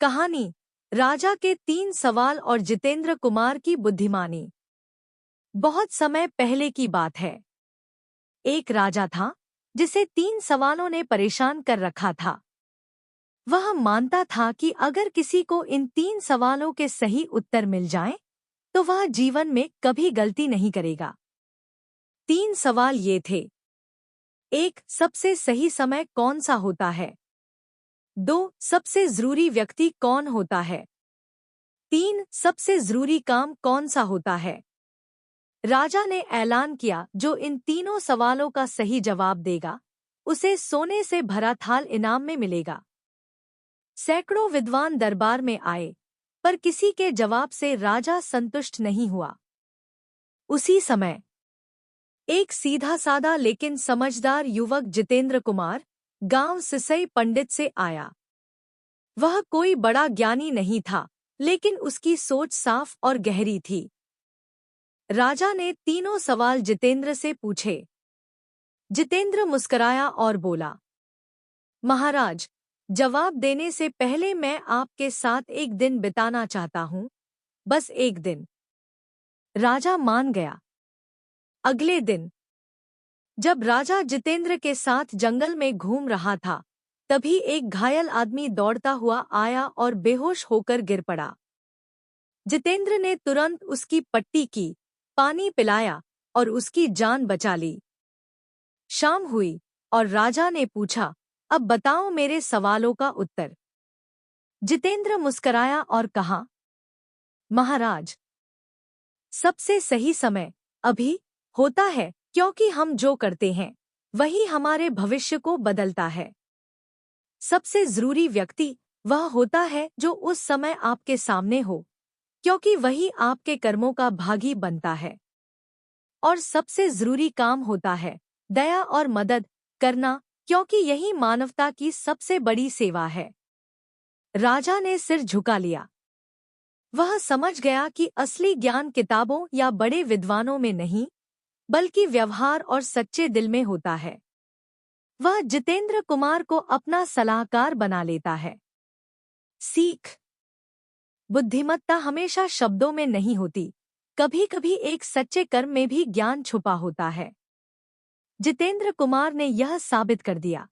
कहानी राजा के 3 सवाल और जितेंद्र कुमार की बुद्धिमानी। बहुत समय पहले की बात है। एक राजा था जिसे 3 सवालों ने परेशान कर रखा था। वह मानता था कि अगर किसी को इन 3 सवालों के सही उत्तर मिल जाएं, तो वह जीवन में कभी गलती नहीं करेगा। 3 सवाल ये थे। 1. सबसे सही समय कौन सा होता है? 2. सबसे जरूरी व्यक्ति कौन होता है? 3. सबसे जरूरी काम कौन सा होता है? राजा ने ऐलान किया, जो इन तीनों सवालों का सही जवाब देगा, उसे सोने से भरा थाल इनाम में मिलेगा। सैकड़ों विद्वान दरबार में आए, पर किसी के जवाब से राजा संतुष्ट नहीं हुआ। उसी समय एक सीधा साधा लेकिन समझदार युवक जितेंद्र कुमार गांव सिसई पंडित से आया। वह कोई बड़ा ज्ञानी नहीं था, लेकिन उसकी सोच साफ और गहरी थी। राजा ने तीनों सवाल जितेंद्र से पूछे। जितेंद्र मुस्कुराया और बोला, महाराज, जवाब देने से पहले मैं आपके साथ एक दिन बिताना चाहता हूँ, बस एक दिन। राजा मान गया। अगले दिन जब राजा जितेंद्र के साथ जंगल में घूम रहा था, तभी एक घायल आदमी दौड़ता हुआ आया और बेहोश होकर गिर पड़ा। जितेंद्र ने तुरंत उसकी पट्टी की, पानी पिलाया और उसकी जान बचा ली। शाम हुई और राजा ने पूछा, अब बताओ मेरे सवालों का उत्तर। जितेंद्र मुस्कुराया और कहा, महाराज, सबसे सही समय अभी होता है, क्योंकि हम जो करते हैं वही हमारे भविष्य को बदलता है। सबसे जरूरी व्यक्ति वह होता है जो उस समय आपके सामने हो, क्योंकि वही आपके कर्मों का भागी बनता है। और सबसे जरूरी काम होता है दया और मदद करना, क्योंकि यही मानवता की सबसे बड़ी सेवा है। राजा ने सिर झुका लिया। वह समझ गया कि असली ज्ञान किताबों या बड़े विद्वानों में नहीं, बल्कि व्यवहार और सच्चे दिल में होता है। वह जितेंद्र कुमार को अपना सलाहकार बना लेता है। सीख: बुद्धिमत्ता हमेशा शब्दों में नहीं होती, कभी-कभी एक सच्चे कर्म में भी ज्ञान छुपा होता है। जितेंद्र कुमार ने यह साबित कर दिया।